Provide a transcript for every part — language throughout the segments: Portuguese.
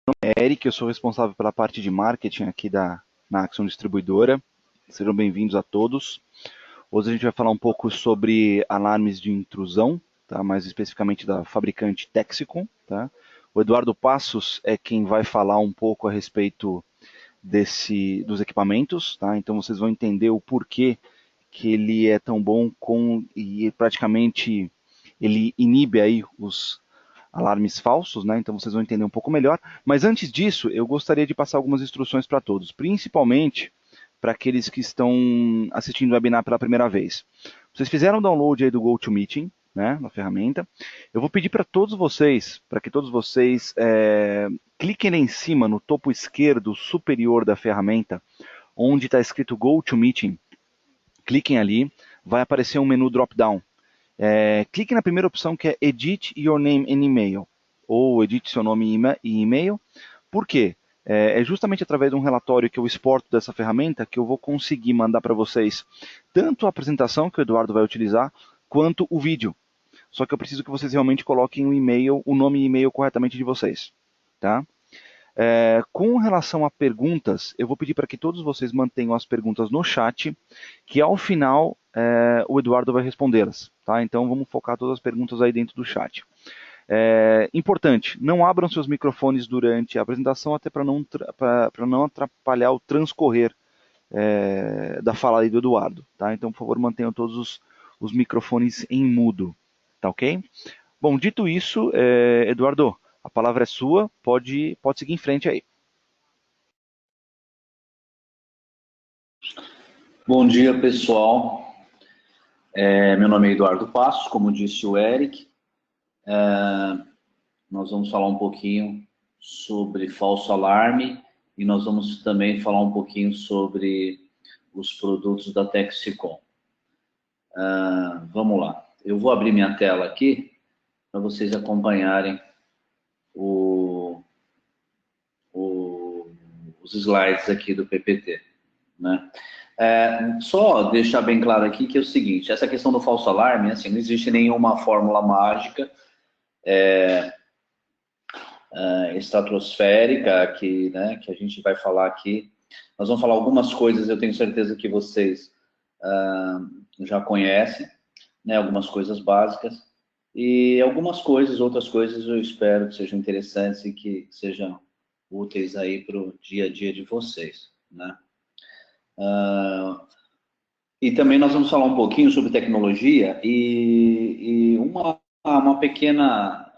É Eric, eu sou responsável pela parte de marketing aqui na Axion Distribuidora. Sejam bem-vindos a todos. Hoje a gente vai falar um pouco sobre alarmes de intrusão, tá? Mais especificamente da fabricante Texicom. Tá? O Eduardo Passos é quem vai falar um pouco a respeito dos equipamentos, tá? Então vocês vão entender o porquê que ele é tão bom e praticamente ele inibe aí os alarmes falsos, né? Então vocês vão entender um pouco melhor. Mas antes disso, eu gostaria de passar algumas instruções para todos, principalmente para aqueles que estão assistindo o webinar pela primeira vez. Vocês fizeram o download aí do GoToMeeting, né, na ferramenta. Eu vou pedir para todos vocês, para que todos vocês cliquem lá em cima, no topo esquerdo superior da ferramenta, onde está escrito GoToMeeting. Cliquem ali, vai aparecer um menu drop-down. Clique na primeira opção que é Edit Your Name and Email, ou edite seu nome e e-mail. Por quê? É justamente através de um relatório que eu exporto dessa ferramenta que eu vou conseguir mandar para vocês tanto a apresentação que o Eduardo vai utilizar, quanto o vídeo. Só que eu preciso que vocês realmente coloquem o e-mail, o nome e e-mail corretamente de vocês. Tá? Com relação a perguntas, eu vou pedir para que todos vocês mantenham as perguntas no chat, que ao final o Eduardo vai respondê-las. Tá? Então vamos focar todas as perguntas aí dentro do chat. Importante, não abram seus microfones durante a apresentação, até para não atrapalhar o transcorrer da fala aí do Eduardo. Tá? Então, por favor, mantenham todos os microfones em mudo. Tá ok? Bom, dito isso, Eduardo, a palavra é sua, pode seguir em frente aí. Bom dia, pessoal. Meu nome é Eduardo Passos, como disse o Eric. Nós vamos falar um pouquinho sobre falso alarme e nós vamos também falar um pouquinho sobre os produtos da Texicom. Vamos lá. Eu vou abrir minha tela aqui para vocês acompanharem os slides aqui do PPT, né? Só deixar bem claro aqui que é o seguinte, essa questão do falso alarme, assim, não existe nenhuma fórmula mágica estratosférica que a gente vai falar aqui. Nós vamos falar algumas coisas, eu tenho certeza que vocês já conhecem, né, algumas coisas básicas, e outras coisas eu espero que sejam interessantes e que sejam úteis aí para o dia a dia de vocês, né? E também nós vamos falar um pouquinho sobre tecnologia e uma pequena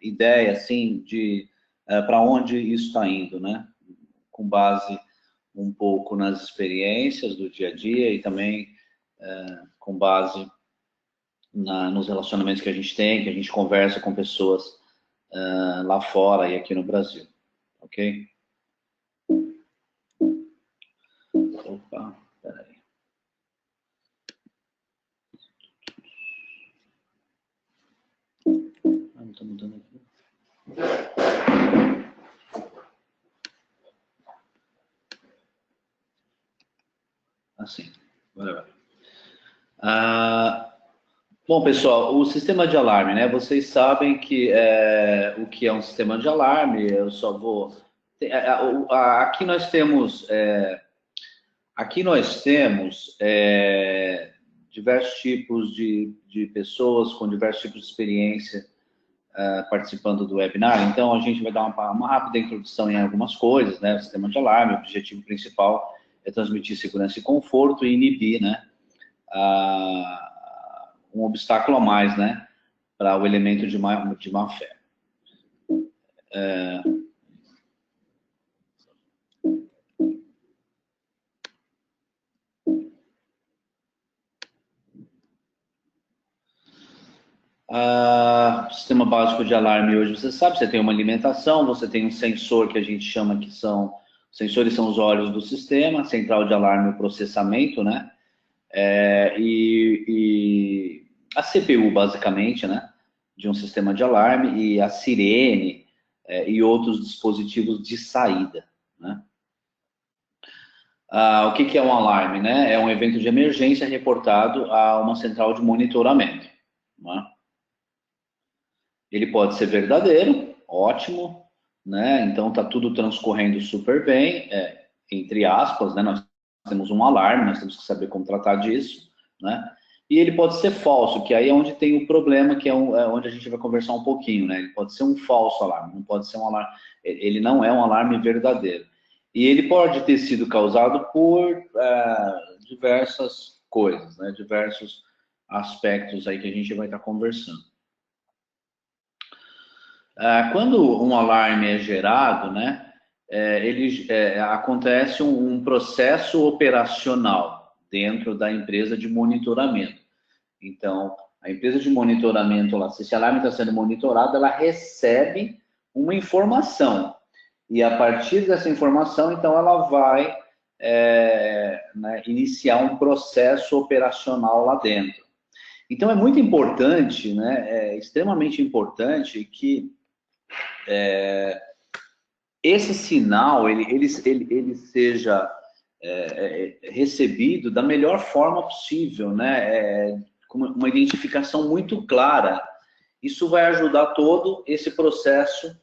ideia, assim, de para onde isso está indo, né? Com base um pouco nas experiências do dia a dia e também com base nos relacionamentos que a gente tem, que a gente conversa com pessoas lá fora e aqui no Brasil, ok? Opa, peraí. Não está mudando aqui. Assim, agora vai. Bom, pessoal, o sistema de alarme, né? Vocês sabem que o que é um sistema de alarme. Eu só vou. Aqui nós temos diversos tipos de pessoas com diversos tipos de experiência participando do webinar. Então a gente vai dar uma rápida introdução em algumas coisas, né? O sistema de alarme, o objetivo principal é transmitir segurança e conforto e inibir, né? Um obstáculo a mais, né, para o elemento de má fé. Sistema básico de alarme hoje, você sabe, você tem uma alimentação, você tem um sensor que a gente chama que sensores são os olhos do sistema, central de alarme, o processamento, né, e a CPU, basicamente, né, de um sistema de alarme, e a sirene e outros dispositivos de saída, né. O que é um alarme, né? É um evento de emergência reportado a uma central de monitoramento, né? Ele pode ser verdadeiro, ótimo, né? Então está tudo transcorrendo super bem, entre aspas, né? Nós temos um alarme, nós temos que saber como tratar disso, né? E ele pode ser falso, que aí é onde tem o problema, que é onde a gente vai conversar um pouquinho, né? Ele pode ser um falso alarme, não pode ser um alarme, ele não é um alarme verdadeiro. E ele pode ter sido causado por diversas coisas, né? Diversos aspectos aí que a gente vai estar conversando. Quando um alarme é gerado, né, acontece um processo operacional dentro da empresa de monitoramento. Então, a empresa de monitoramento, se esse alarme está sendo monitorado, ela recebe uma informação. E a partir dessa informação, então, ela vai né, iniciar um processo operacional lá dentro. Então, é muito importante, né, é extremamente importante que esse sinal ele seja recebido da melhor forma possível, né? Com uma identificação muito clara. Isso vai ajudar todo esse processo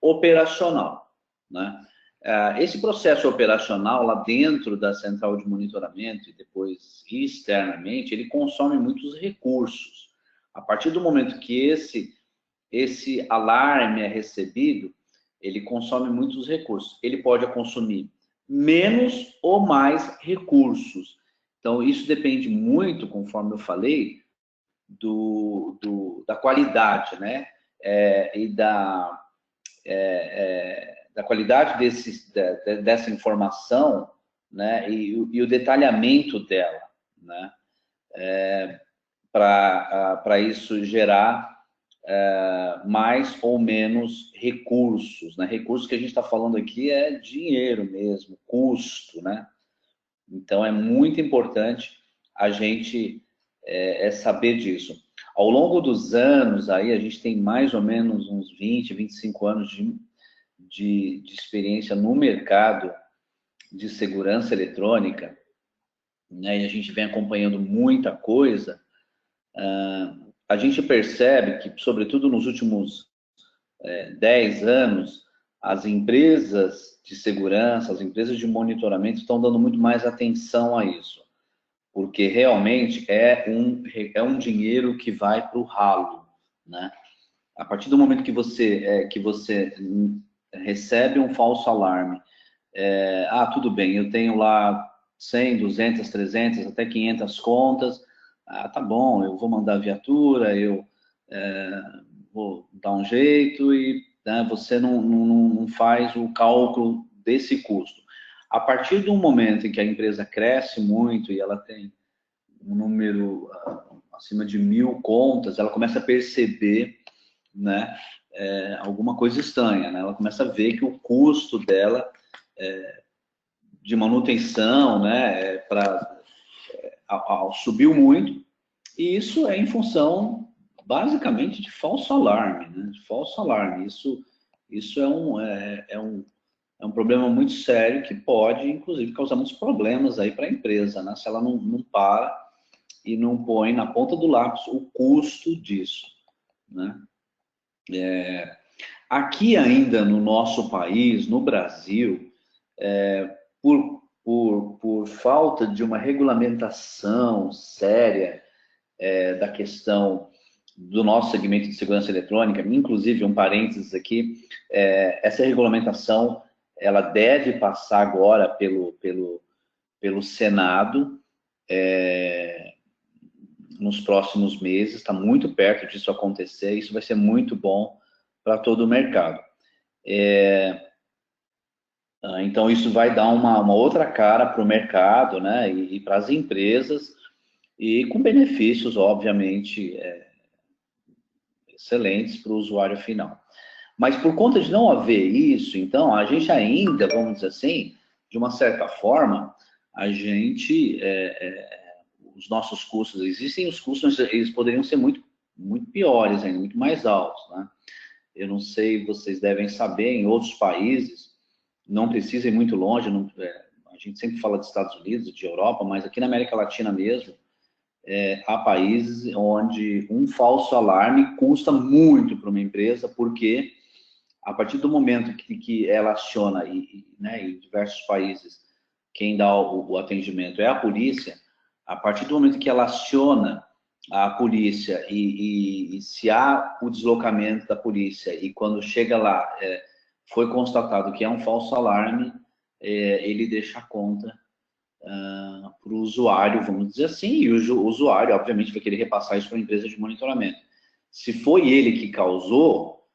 operacional, né? Esse processo operacional lá dentro da central de monitoramento e depois externamente, ele consome muitos recursos. A partir do momento que esse alarme é recebido, ele consome muitos recursos. Ele pode consumir menos ou mais recursos. Então, isso depende muito, conforme eu falei, da qualidade, né? E da qualidade dessa informação, né? E o detalhamento dela, né? Para isso gerar mais ou menos recursos, né? Recursos que a gente está falando aqui é dinheiro mesmo, custo, né? Então é muito importante a gente saber disso. Ao longo dos anos, aí a gente tem mais ou menos uns 20, 25 anos de experiência no mercado de segurança eletrônica, né? E a gente vem acompanhando muita coisa. A gente percebe que, sobretudo nos últimos 10 anos, as empresas de segurança, as empresas de monitoramento estão dando muito mais atenção a isso, porque realmente é um dinheiro que vai para o ralo, né? A partir do momento que você recebe um falso alarme, tudo bem, eu tenho lá 100, 200, 300, até 500 contas, tá bom, eu vou mandar a viatura, eu vou dar um jeito e, né, você não faz o cálculo desse custo. A partir do momento em que a empresa cresce muito e ela tem um número acima de 1.000 contas, ela começa a perceber, né, alguma coisa estranha, né? Ela começa a ver que o custo dela de manutenção, né, subiu muito, e isso é em função basicamente de falso alarme, né? De falso alarme. Isso é um problema muito sério que pode, inclusive, causar muitos problemas aí para a empresa, né? Se ela não para e não põe na ponta do lápis o custo disso, né? Aqui ainda no nosso país, no Brasil, por falta de uma regulamentação séria da questão do nosso segmento de segurança eletrônica, inclusive um parênteses aqui, essa regulamentação ela deve passar agora pelo Senado nos próximos meses, está muito perto disso acontecer, isso vai ser muito bom para todo o mercado. Então, isso vai dar uma outra cara para o mercado, né, e para as empresas, e com benefícios, obviamente, excelentes para o usuário final. Mas por conta de não haver isso, então, a gente ainda, vamos dizer assim, de uma certa forma, a gente, os nossos custos, existem os custos, eles poderiam ser muito, muito piores ainda, muito mais altos, né? Eu não sei, vocês devem saber, em outros países, não precisa ir muito longe, a gente sempre fala dos Estados Unidos, de Europa, mas aqui na América Latina mesmo, há países onde um falso alarme custa muito para uma empresa, porque a partir do momento que ela aciona, né, em diversos países, quem dá o atendimento é a polícia, a partir do momento que ela aciona a polícia e se há o deslocamento da polícia e quando chega lá foi constatado que é um falso alarme, ele deixa a conta para o usuário, vamos dizer assim, e o usuário, obviamente, vai querer repassar isso para a empresa de monitoramento. Se foi ele que causou,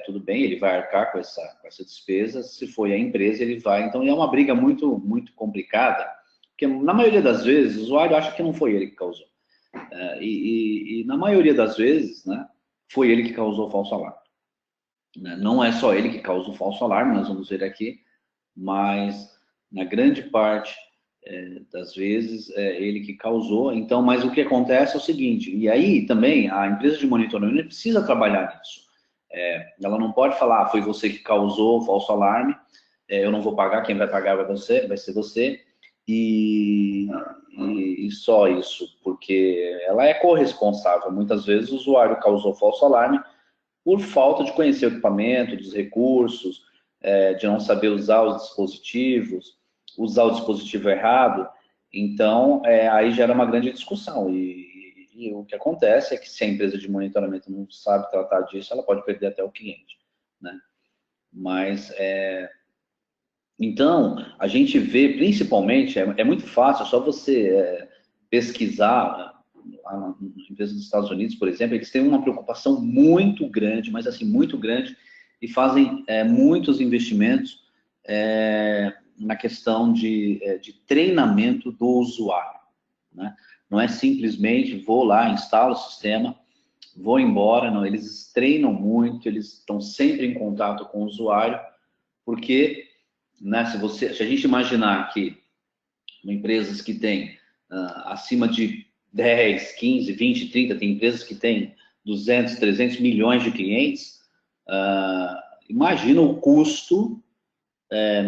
tudo bem, ele vai arcar com essa despesa. Se foi a empresa, ele vai. Então, é uma briga muito, muito complicada, porque na maioria das vezes o usuário acha que não foi ele que causou. E na maioria das vezes, né, foi ele que causou o falso alarme. Não é só ele que causa o falso alarme, nós vamos ver aqui, mas na grande parte das vezes é ele que causou. Então, mas o que acontece é o seguinte, e aí também a empresa de monitoramento precisa trabalhar nisso. Ela não pode falar, foi você que causou o falso alarme, eu não vou pagar, quem vai pagar vai ser você, e só isso, porque ela é corresponsável. Muitas vezes o usuário causou falso alarme por falta de conhecer o equipamento, dos recursos, de não saber usar os dispositivos, usar o dispositivo errado. Então, aí gera uma grande discussão. E o que acontece é que se a empresa de monitoramento não sabe tratar disso, ela pode perder até o cliente, né? Mas, então, a gente vê, principalmente, é muito fácil, é só você pesquisar. A empresa dos Estados Unidos, por exemplo, eles têm uma preocupação muito grande, mas assim, muito grande, e fazem muitos investimentos na questão de treinamento do usuário, né? Não é simplesmente vou lá, instalo o sistema, vou embora, não, eles treinam muito, eles estão sempre em contato com o usuário, porque, né, se a gente imaginar que empresas que têm acima de 10, 15, 20, 30, tem empresas que têm 200, 300 milhões de clientes, imagina o custo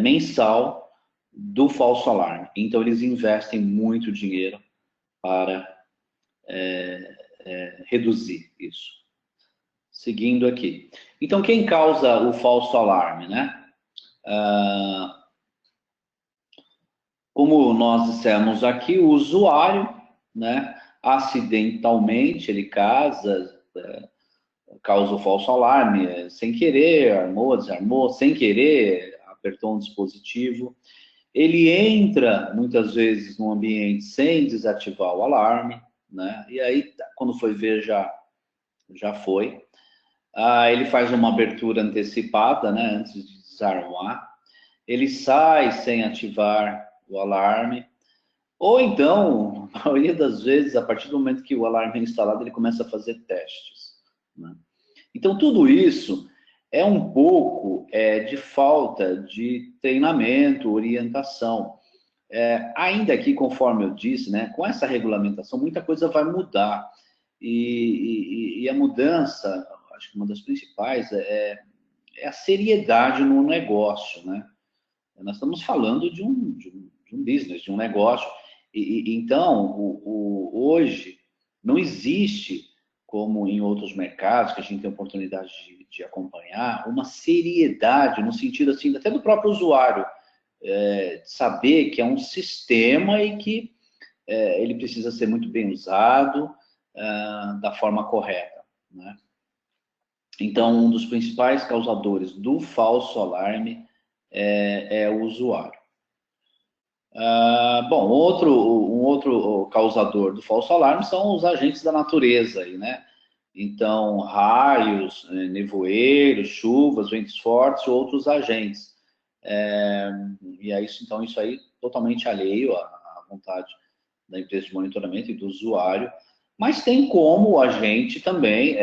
mensal do falso alarme. Então, eles investem muito dinheiro para reduzir isso. Seguindo aqui. Então, quem causa o falso alarme, né? Como nós dissemos aqui, o usuário, né, acidentalmente, ele causa o falso alarme, sem querer, armou, desarmou, sem querer, apertou um dispositivo. Ele entra, muitas vezes, no ambiente sem desativar o alarme, né, e aí, quando foi ver, já foi. Ele faz uma abertura antecipada, né, antes de desarmar. Ele sai sem ativar o alarme. Ou então, a maioria das vezes, a partir do momento que o alarme é instalado, ele começa a fazer testes, né? Então, tudo isso é um pouco de falta de treinamento, orientação. Ainda que, conforme eu disse, né, com essa regulamentação, muita coisa vai mudar. E a mudança, acho que uma das principais é a seriedade no negócio, né? Nós estamos falando de um business, de um negócio. Então, hoje, não existe, como em outros mercados, que a gente tem oportunidade de acompanhar, uma seriedade, no sentido assim, até do próprio usuário, de saber que é um sistema e que ele precisa ser muito bem usado da forma correta, né? Então, um dos principais causadores do falso alarme é o usuário. Bom, um outro causador do falso alarme são os agentes da natureza, aí, né? Então, raios, nevoeiros, chuvas, ventos fortes, outros agentes. E é isso, então, isso aí totalmente alheio à vontade da empresa de monitoramento e do usuário, mas tem como a gente também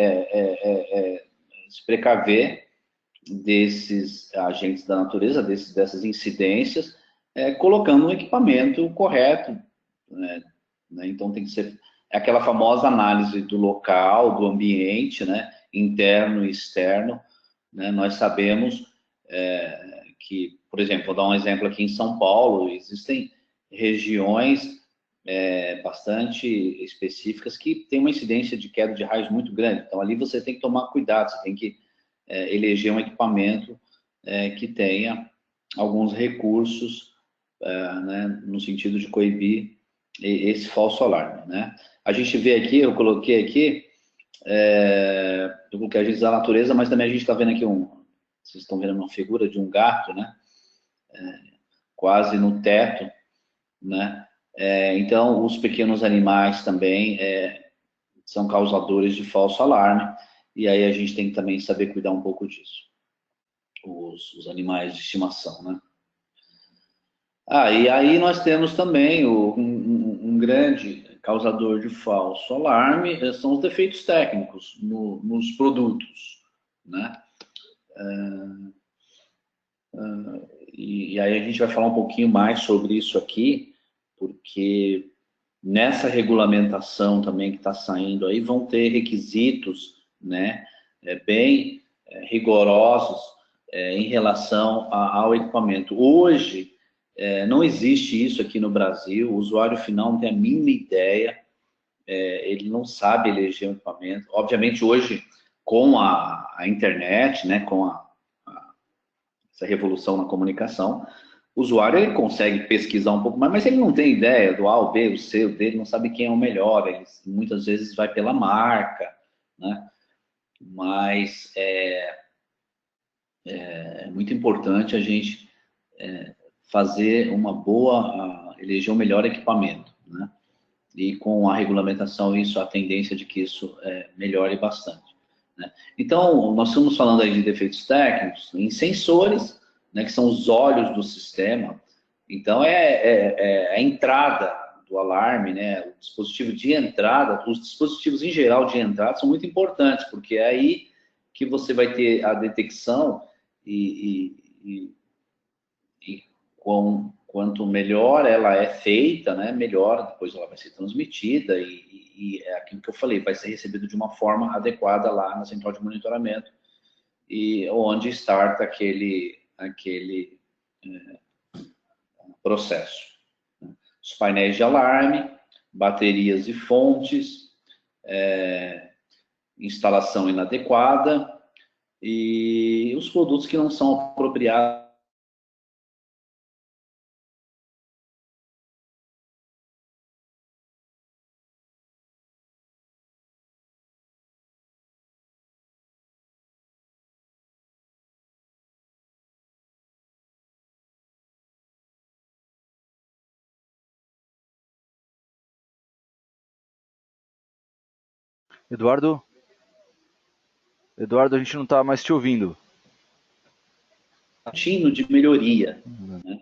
se precaver desses agentes da natureza, dessas incidências, colocando um equipamento correto, né? Então tem que ser aquela famosa análise do local, do ambiente, né? Interno e externo, né? Nós sabemos que, por exemplo, vou dar um exemplo aqui em São Paulo, existem regiões bastante específicas que tem uma incidência de queda de raios muito grande. Então ali você tem que tomar cuidado, você tem que eleger um equipamento que tenha alguns recursos, né, no sentido de coibir esse falso alarme, né? A gente vê aqui, eu coloquei aqui, eu coloquei agentes da natureza, mas também a gente está vendo aqui vocês estão vendo uma figura de um gato, né? Quase no teto, né? Então, os pequenos animais também são causadores de falso alarme, e aí a gente tem que também saber cuidar um pouco disso. Os animais de estimação, né? E aí nós temos também um grande causador de falso alarme, são os defeitos técnicos nos produtos, né? E aí a gente vai falar um pouquinho mais sobre isso aqui, porque nessa regulamentação também que está saindo aí, vão ter requisitos, né, bem rigorosos em relação ao equipamento. Hoje, não existe isso aqui no Brasil, o usuário final não tem a mínima ideia, ele não sabe eleger um equipamento. Obviamente, hoje, com a internet, né, com essa revolução na comunicação, o usuário ele consegue pesquisar um pouco mais, mas ele não tem ideia do A, o B, o C, o D, ele não sabe quem é o melhor, ele muitas vezes vai pela marca, né? Mas é muito importante a gente fazer uma boa, eleger o melhor equipamento, né? E com a regulamentação, a tendência de que isso melhore bastante, né? Então, nós estamos falando aí de defeitos técnicos em sensores, né, que são os olhos do sistema. Então, a entrada do alarme, né, o dispositivo de entrada, os dispositivos em geral de entrada são muito importantes, porque é aí que você vai ter a detecção e quanto melhor ela é feita, né, melhor depois ela vai ser transmitida e é aquilo que eu falei, vai ser recebido de uma forma adequada lá na central de monitoramento e onde starta aquele processo. Os painéis de alarme, baterias e fontes, instalação inadequada e os produtos que não são apropriados. Eduardo, a gente não está mais te ouvindo. Contínuo de melhoria, né?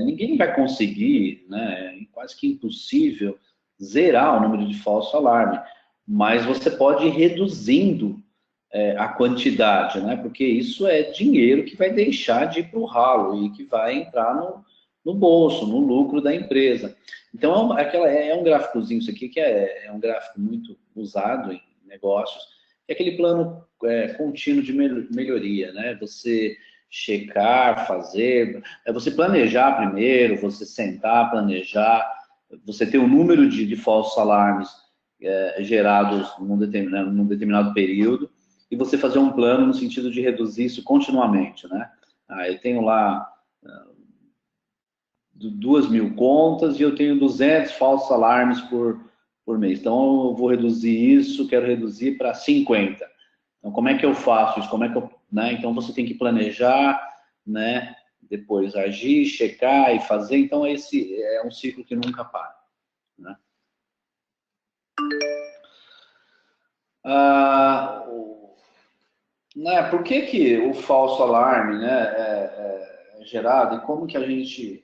Ninguém vai conseguir, né, é quase que impossível, zerar o número de falso alarme, mas você pode ir reduzindo a quantidade, né, porque isso é dinheiro que vai deixar de ir para o ralo e que vai entrar no bolso, no lucro da empresa. Então, é um gráficozinho, isso aqui que é um gráfico muito usado em negócios, é aquele plano contínuo de melhoria, né, você checar, fazer, você planejar primeiro, você sentar, planejar, você ter o número de falsos alarmes gerados num determinado período e você fazer um plano no sentido de reduzir isso continuamente, né? Eu tenho lá 2.000 contas e eu tenho 200 falsos alarmes por mês. Então, eu vou reduzir isso, quero reduzir para 50. Então, como é que eu faço isso? Como é que né? Então, você tem que planejar, né? Depois agir, checar e fazer. Então, esse é um ciclo que nunca para, né? Por que o falso alarme, né, é gerado e como que a gente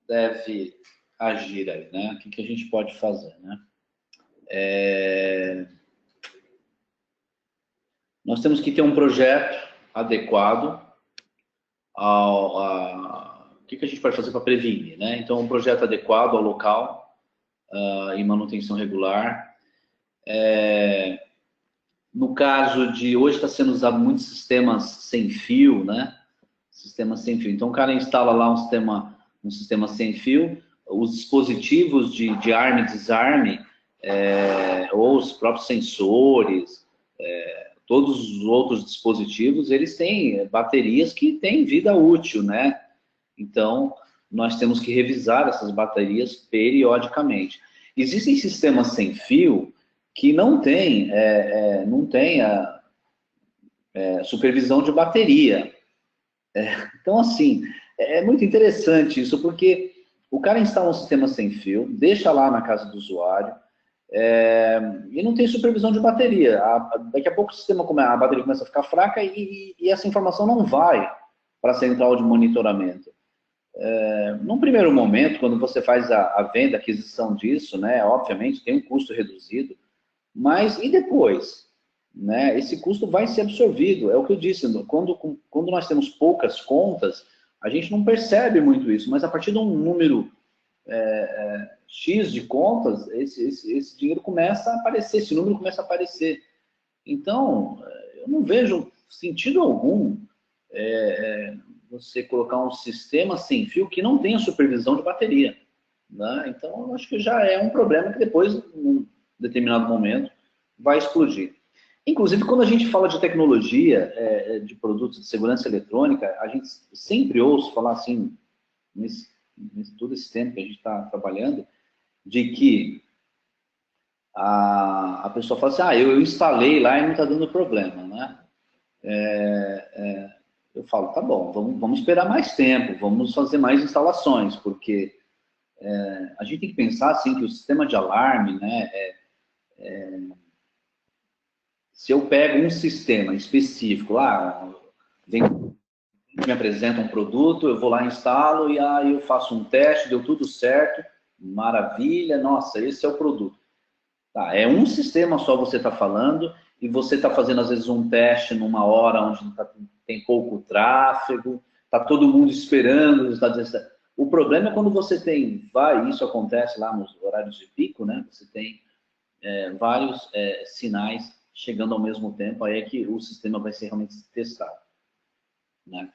deve agir aí, né? O que a gente pode fazer, né? Nós temos que ter um projeto adequado o que a gente pode fazer para prevenir, né? Então, um projeto adequado ao local e manutenção regular. No caso de hoje está sendo usado muitos sistemas sem fio, né? Sistemas sem fio. Então, o cara instala lá um sistema sem fio, os dispositivos de arme e desarme, ou os próprios sensores, todos os outros dispositivos, eles têm baterias que têm vida útil, né? Então, nós temos que revisar essas baterias periodicamente. Existem sistemas sem fio que não têm a supervisão de bateria. Então, assim, é muito interessante isso, porque o cara instala um sistema sem fio, deixa lá na casa do usuário, e não tem supervisão de bateria. Daqui a pouco o sistema, a bateria começa a ficar fraca e essa informação não vai para a central de monitoramento. Num primeiro momento, quando você faz a venda, a aquisição disso, né, obviamente tem um custo reduzido, mas e depois? Né, esse custo vai ser absorvido. É o que eu disse, quando nós temos poucas contas, a gente não percebe muito isso, mas a partir de um número X de contas, esse dinheiro começa a aparecer, esse número começa a aparecer. Então, eu não vejo sentido algum você colocar um sistema sem fio que não tenha supervisão de bateria. Né? Então, eu acho que já é um problema que depois, em um determinado momento, vai explodir. Inclusive, quando a gente fala de tecnologia, de produtos de segurança eletrônica, a gente sempre ouve falar assim, todo esse tempo que a gente está trabalhando, de que a pessoa fala assim, eu instalei lá e não está dando problema, né? Eu falo, tá bom, vamos esperar mais tempo, vamos fazer mais instalações, porque a gente tem que pensar assim que o sistema de alarme, né, se eu pego um sistema específico, me apresenta um produto, eu vou lá, instalo, e aí eu faço um teste, deu tudo certo, maravilha, nossa, esse é o produto. Tá, é um sistema só você está falando, e você está fazendo, às vezes, um teste numa hora onde tem pouco tráfego, está todo mundo esperando. O problema é quando você tem, isso acontece lá nos horários de pico, né? Você tem vários sinais chegando ao mesmo tempo, aí é que o sistema vai ser realmente testado. Né?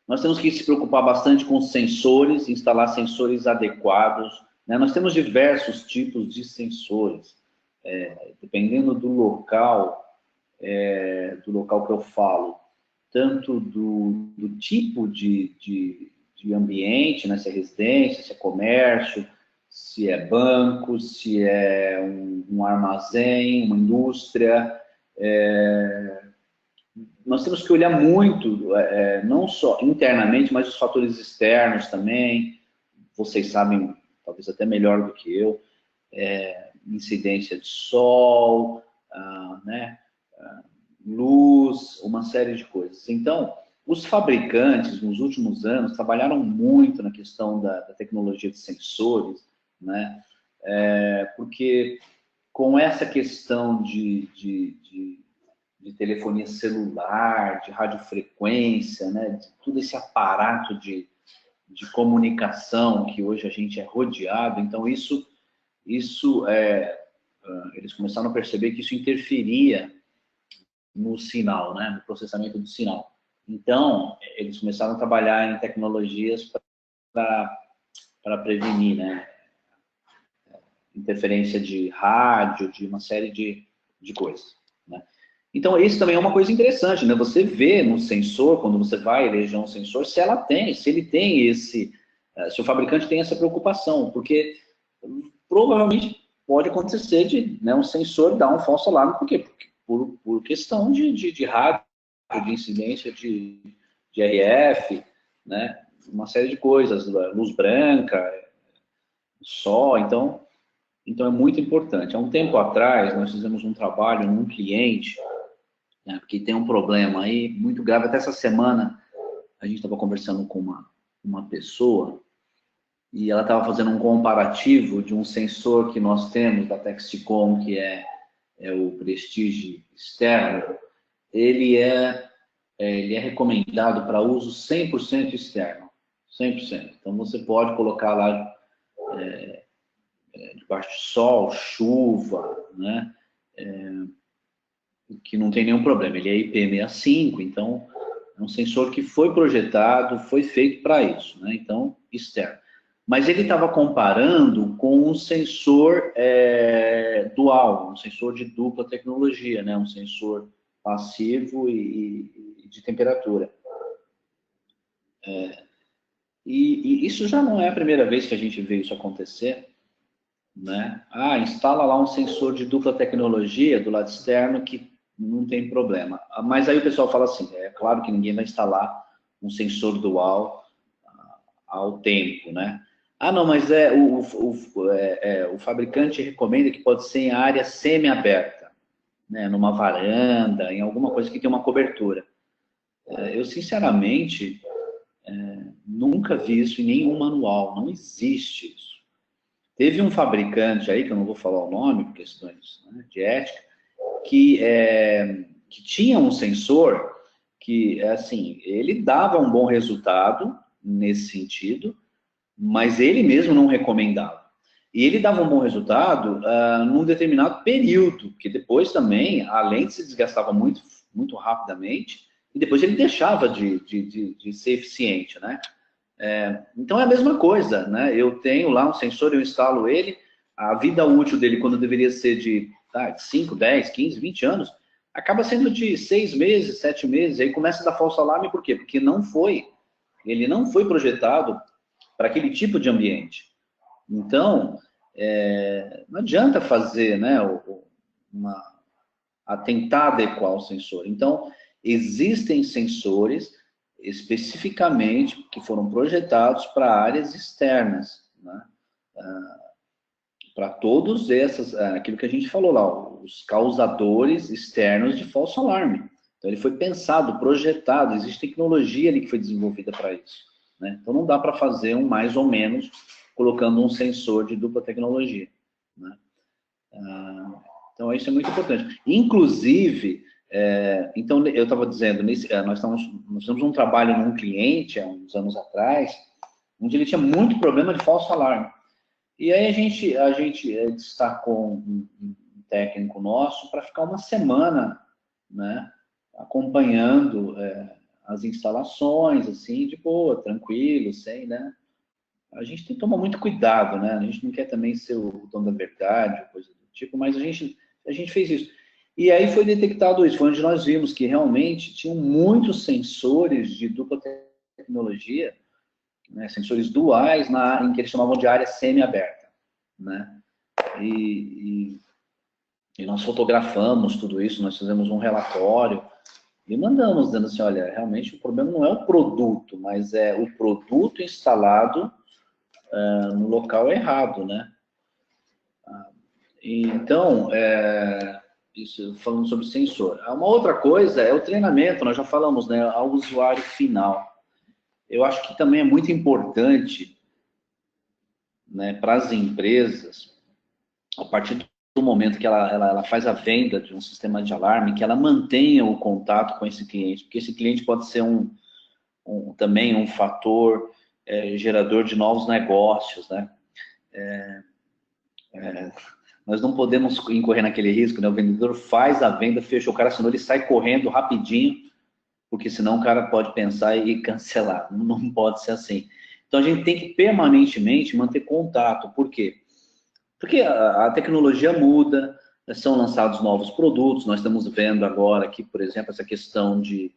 Nós temos que se preocupar bastante com os sensores, instalar sensores adequados. Né? Nós temos diversos tipos de sensores. Dependendo do local que eu falo, tanto do tipo de ambiente, né? Se é residência, se é comércio, se é banco, se é um armazém, uma indústria. Nós temos que olhar muito, não só internamente, mas os fatores externos também. Vocês sabem, talvez até melhor do que eu, incidência de sol, né, luz, uma série de coisas. Então, os fabricantes, nos últimos anos, trabalharam muito na questão da tecnologia de sensores, né, porque com essa questão de telefonia celular, de radiofrequência, né, de todo esse aparato de comunicação que hoje a gente é rodeado, então eles começaram a perceber que isso interferia no sinal, né, no processamento do sinal. Então, eles começaram a trabalhar em tecnologias para prevenir, né, interferência de rádio, de uma série de coisas. Né? Então, isso também é uma coisa interessante, né? Você vê no sensor, quando você vai eleger um sensor, se ele tem se o fabricante tem essa preocupação, porque provavelmente pode acontecer de, né, um sensor dar um falso alarme, por quê? Por questão de rádio, de incidência de RF, né? Uma série de coisas, luz branca, sol, então é muito importante. Há um tempo atrás, nós fizemos um trabalho num cliente, né, que tem um problema aí muito grave. Até essa semana, a gente estava conversando com uma pessoa e ela estava fazendo um comparativo de um sensor que nós temos da Texticom, que é o Prestige externo. Ele é recomendado para uso 100% externo. 100%. Então, você pode colocar lá debaixo de sol, chuva, né? Que não tem nenhum problema. Ele é IP65, então é um sensor que foi projetado, foi feito para isso, né? Então, externo. Mas ele estava comparando com um sensor dual, um sensor de dupla tecnologia, né? Um sensor passivo e de temperatura. E isso já não é a primeira vez que a gente vê isso acontecer, né? Instala lá um sensor de dupla tecnologia do lado externo que não tem problema. Mas aí o pessoal fala assim, é claro que ninguém vai instalar um sensor dual ao tempo, né? Não, mas o fabricante recomenda que pode ser em área semi-aberta, né? Numa varanda, em alguma coisa que tem uma cobertura. Eu, sinceramente, nunca vi isso em nenhum manual, não existe isso. Teve um fabricante aí, que eu não vou falar o nome, por questões, né, de ética, que tinha um sensor que, assim, ele dava um bom resultado nesse sentido, mas ele mesmo não recomendava. E ele dava um bom resultado num determinado período, que depois também, além de se desgastava muito, muito rapidamente, e depois ele deixava de ser eficiente, né? Então é a mesma coisa, né? Eu tenho lá um sensor, eu instalo ele, a vida útil dele, quando deveria ser de 5, 10, 15, 20 anos, acaba sendo de 6 meses, 7 meses, aí começa a dar falso alarme, por quê? Porque ele não foi projetado para aquele tipo de ambiente. Então, não adianta fazer, né, a tentar adequar o sensor. Então, existem sensores especificamente que foram projetados para áreas externas, né? Para todos aquilo que a gente falou lá, os causadores externos de falso alarme. Então, ele foi pensado, projetado, existe tecnologia ali que foi desenvolvida para isso, né? Então, não dá para fazer um mais ou menos colocando um sensor de dupla tecnologia, né? Então, isso é muito importante. Inclusive, então, eu estava dizendo, nós fizemos um trabalho num cliente, há uns anos atrás, onde ele tinha muito problema de falso alarme. E aí a gente destacou um técnico nosso para ficar uma semana, né, acompanhando as instalações, assim, de boa, tranquilo, sem, né? A gente tem que tomar muito cuidado, né? A gente não quer também ser o dono da verdade, coisa do tipo, mas a gente fez isso. E aí foi detectado isso, foi onde nós vimos que realmente tinham muitos sensores de dupla tecnologia, né, sensores duais, em que eles chamavam de área semi-aberta, né? E nós fotografamos tudo isso, nós fizemos um relatório e mandamos, dizendo assim, olha, realmente o problema não é o produto, mas é o produto instalado no local errado, né? Então, isso falando sobre sensor. Uma outra coisa é o treinamento, nós já falamos, né, ao usuário final. Eu acho que também é muito importante, né, para as empresas, a partir do momento que ela faz a venda de um sistema de alarme, que ela mantenha o contato com esse cliente, porque esse cliente pode ser também um fator gerador de novos negócios, né? Nós não podemos incorrer naquele risco, né? O vendedor faz a venda, fecha o cara, senão ele sai correndo rapidinho, porque senão o cara pode pensar e cancelar. Não pode ser assim. Então a gente tem que permanentemente manter contato. Por quê? Porque a tecnologia muda, são lançados novos produtos. Nós estamos vendo agora aqui, por exemplo, essa questão de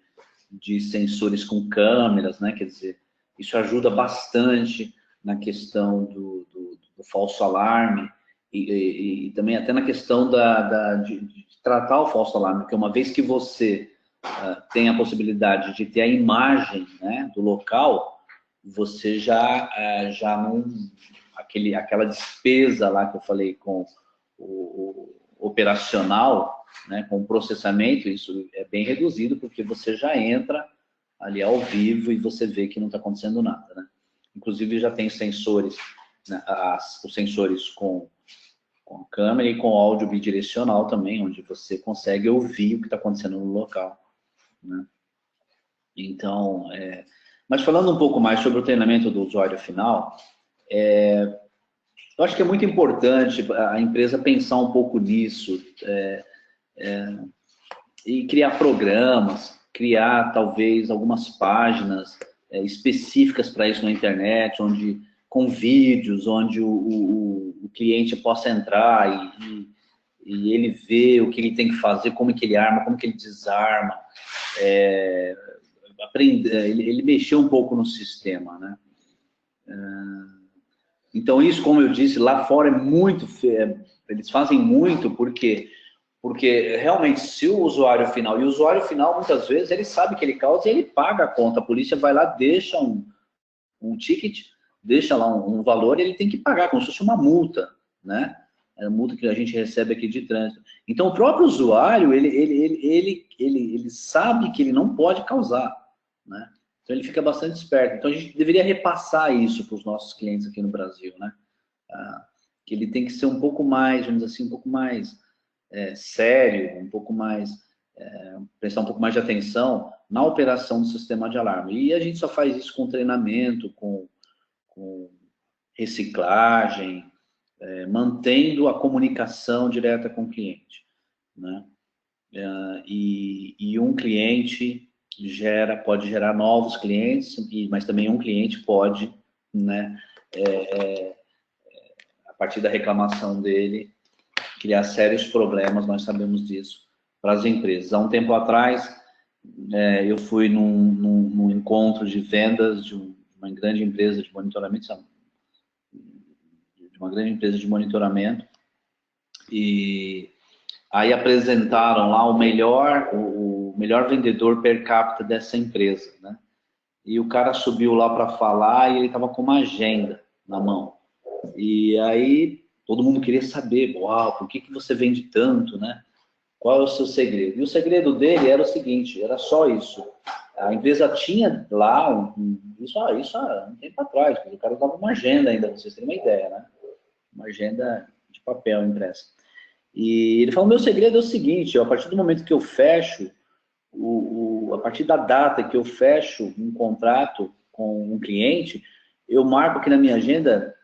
sensores com câmeras, né? Quer dizer, isso ajuda bastante na questão do falso alarme e também até na questão de tratar o falso alarme, porque uma vez que você tem a possibilidade de ter a imagem, né, do local, você já não... aquela despesa lá que eu falei com o operacional, né, com o processamento, isso é bem reduzido, porque você já entra ali ao vivo e você vê que não está acontecendo nada, né? Inclusive já tem sensores, né, os sensores com câmera e com áudio bidirecional também, onde você consegue ouvir o que está acontecendo no local, né? Então, mas falando um pouco mais sobre o treinamento do usuário final, eu acho que é muito importante a empresa pensar um pouco nisso, e criar programas, criar talvez algumas páginas específicas para isso na internet, com vídeos, onde o cliente possa entrar e ele vê o que ele tem que fazer, como que ele arma, como que ele desarma. Ele mexeu um pouco no sistema, né? Então, isso, como eu disse, lá fora é muito... Eles fazem muito porque realmente, se o usuário final... E o usuário final, muitas vezes, ele sabe que ele causa e ele paga a conta. A polícia vai lá, deixa um ticket, deixa lá um valor e ele tem que pagar, como se fosse uma multa, né? É a multa que a gente recebe aqui de trânsito. Então, o próprio usuário, ele sabe que ele não pode causar, né? Então, ele fica bastante esperto. Então, a gente deveria repassar isso para os nossos clientes aqui no Brasil, né? Que ele tem que ser um pouco mais, vamos dizer assim, um pouco mais sério, um pouco mais, prestar um pouco mais de atenção na operação do sistema de alarme. E a gente só faz isso com treinamento, com reciclagem, mantendo a comunicação direta com o cliente, né? E um cliente pode gerar novos clientes, mas também um cliente pode, né, a partir da reclamação dele, criar sérios problemas, nós sabemos disso, para as empresas. Há um tempo atrás, eu fui num encontro de vendas de uma grande empresa de monitoramento, e aí apresentaram lá o melhor vendedor per capita dessa empresa, né? E o cara subiu lá para falar e ele estava com uma agenda na mão. E aí todo mundo queria saber, uau, por que você vende tanto, né? Qual é o seu segredo? E o segredo dele era o seguinte, era só isso. A empresa tinha lá, isso há um tempo atrás, o cara dava uma agenda ainda, pra vocês terem uma ideia, né? Uma agenda de papel impressa. E ele falou, meu segredo é o seguinte, a partir do momento que eu fecho, a partir da data que eu fecho um contrato com um cliente, eu marco aqui na minha agenda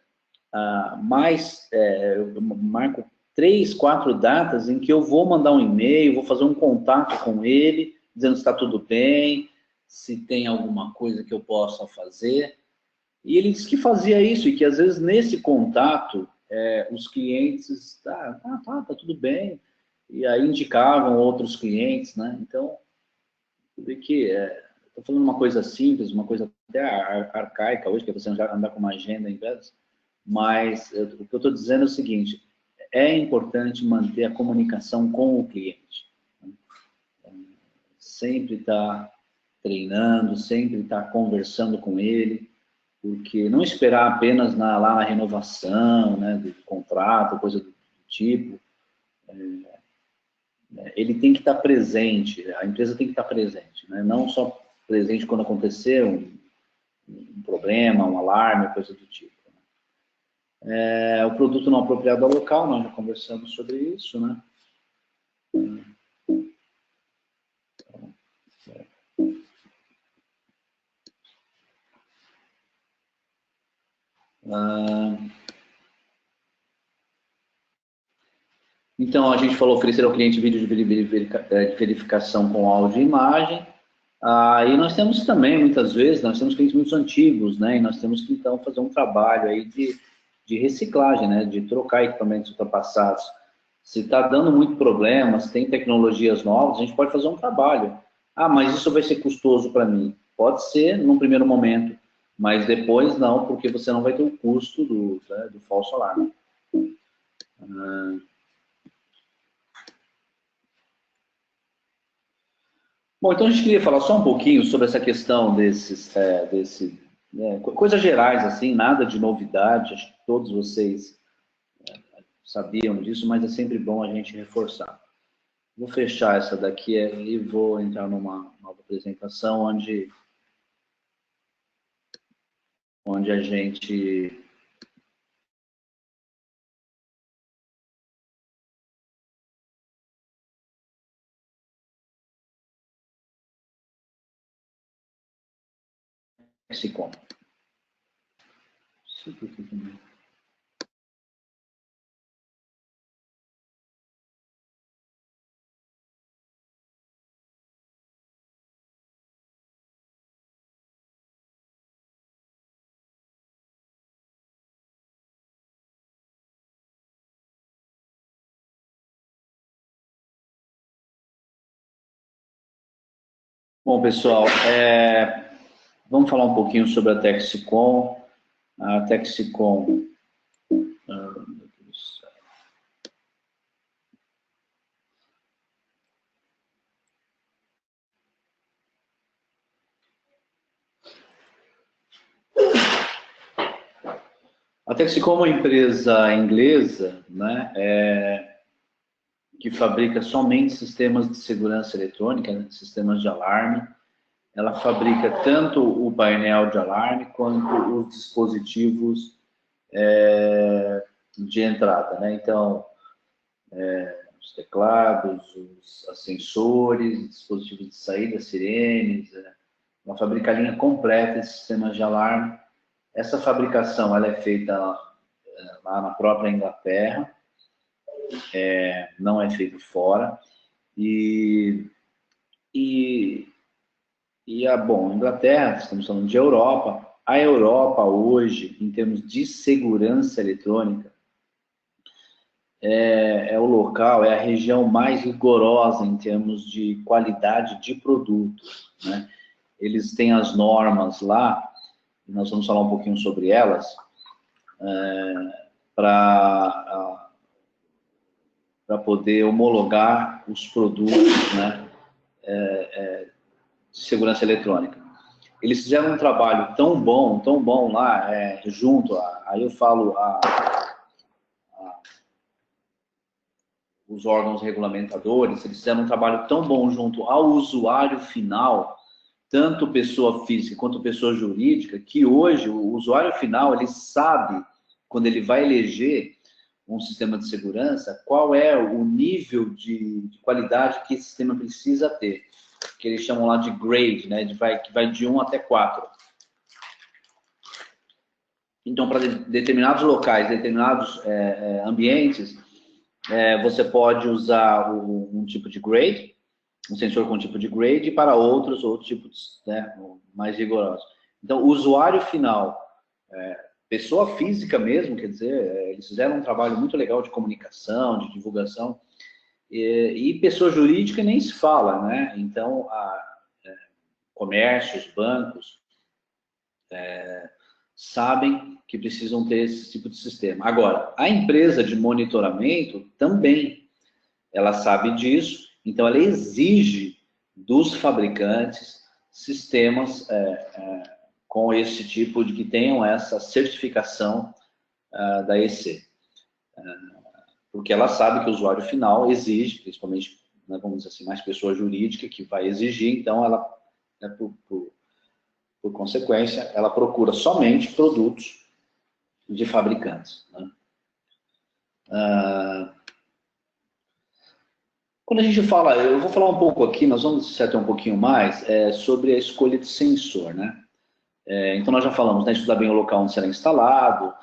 eu marco 3, 4 datas em que eu vou mandar um e-mail, vou fazer um contato com ele, dizendo se está tudo bem, se tem alguma coisa que eu possa fazer. E ele disse que fazia isso e que às vezes nesse contato os clientes, tá tudo bem, e aí indicavam outros clientes, né? Então, eu vi que estou falando uma coisa simples, uma coisa até arcaica hoje, que é você já andar com uma agenda em vez, mas o que eu estou dizendo é o seguinte, é importante manter a comunicação com o cliente. Né? Sempre estar treinando, sempre estar conversando com ele, porque não esperar apenas lá na renovação, né, do contrato, coisa do tipo, ele tem que estar presente, a empresa tem que estar presente, né, não só presente quando acontecer um problema, um alarme, coisa do tipo. O produto não apropriado ao local, nós já conversamos sobre isso, né? Então, a gente falou oferecer ao cliente vídeo de verificação com áudio e imagem. E nós temos também, muitas vezes, nós temos clientes muito antigos, né? E nós temos que, então, fazer um trabalho aí de reciclagem, né? De trocar equipamentos ultrapassados. Se está dando muito problema, se tem tecnologias novas, a gente pode fazer um trabalho. Mas isso vai ser custoso para mim. Pode ser, num primeiro momento, mas depois não, porque você não vai ter o custo do falso alarme. Bom, então a gente queria falar só um pouquinho sobre essa questão coisas gerais, assim, nada de novidade, acho que todos vocês sabiam disso, mas é sempre bom a gente reforçar. Vou fechar essa daqui e vou entrar numa nova apresentação onde a gente... se compra. Bom, pessoal, vamos falar um pouquinho sobre a Texicom. A Texicom, a Texicom é uma empresa inglesa, né, que fabrica somente sistemas de segurança eletrônica, né, sistemas de alarme. Ela fabrica tanto o painel de alarme quanto os dispositivos de entrada, né? Então, os teclados, os sensores, dispositivos de saída, sirenes. Ela fabrica a linha completa de sistemas de alarme. Essa fabricação ela é feita lá na própria Inglaterra, não é feito fora. Bom, Inglaterra, estamos falando de Europa. A Europa hoje, em termos de segurança eletrônica, é o local, é a região mais rigorosa em termos de qualidade de produto, né? Eles têm as normas lá, e nós vamos falar um pouquinho sobre elas, para poder homologar os produtos, né, de segurança eletrônica. Eles fizeram um trabalho tão bom lá, aí eu falo os órgãos regulamentadores, eles fizeram um trabalho tão bom junto ao usuário final, tanto pessoa física quanto pessoa jurídica, que hoje o usuário final, ele sabe, quando ele vai eleger um sistema de segurança, qual é o nível de qualidade que esse sistema precisa ter, que eles chamam lá de grade, né, que vai de 1 até 4. Então, para determinados locais, determinados ambientes, você pode usar um tipo de grade, um sensor com um tipo de grade, e para outros tipos, né, mais rigorosos. Então, o usuário final, pessoa física mesmo, quer dizer, eles fizeram um trabalho muito legal de comunicação, de divulgação, e pessoa jurídica nem se fala, né? Então, comércios, bancos, sabem que precisam ter esse tipo de sistema. Agora, a empresa de monitoramento também, ela sabe disso, então ela exige dos fabricantes sistemas com esse tipo de que tenham essa certificação da EC. Porque ela sabe que o usuário final exige, principalmente, né, vamos dizer assim, mais pessoa jurídica que vai exigir, então ela, né, por consequência, ela procura somente produtos de fabricantes, né? Quando a gente fala, eu vou falar um pouco aqui, nós vamos se ater um pouquinho mais sobre a escolha de sensor, né? Então nós já falamos, né, estudar bem o local onde será instalado,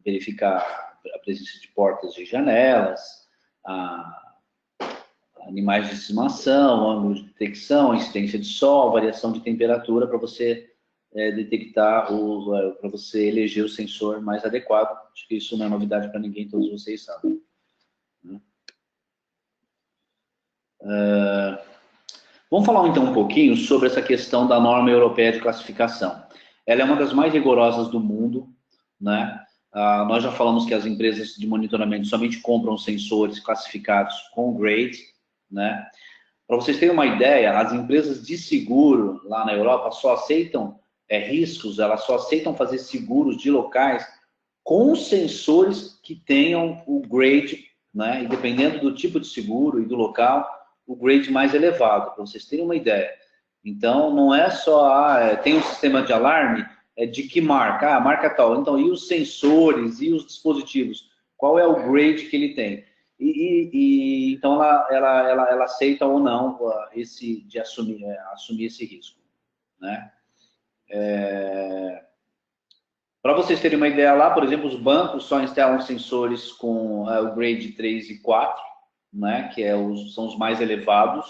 verificar a presença de portas e janelas, animais de estimação, ângulo de detecção, incidência de sol, variação de temperatura para você detectar, para você eleger o sensor mais adequado. Acho que isso não é novidade para ninguém, todos vocês sabem, né? Vamos falar então um pouquinho sobre essa questão da norma europeia de classificação. Ela é uma das mais rigorosas do mundo, né? Nós já falamos que as empresas de monitoramento somente compram sensores classificados com grade, né? Para vocês terem uma ideia, as empresas de seguro lá na Europa só aceitam riscos, elas só aceitam fazer seguros de locais com sensores que tenham o grade, né? E dependendo do tipo de seguro e do local, o grade mais elevado, para vocês terem uma ideia. Então, não é só, tem um sistema de alarme, de que marca? Marca tal. Então, e os sensores, e os dispositivos? Qual é o grade que ele tem? Então, ela aceita ou não de assumir esse risco, né? Para vocês terem uma ideia lá, por exemplo, os bancos só instalam sensores com o grade 3 e 4, né, que são os mais elevados.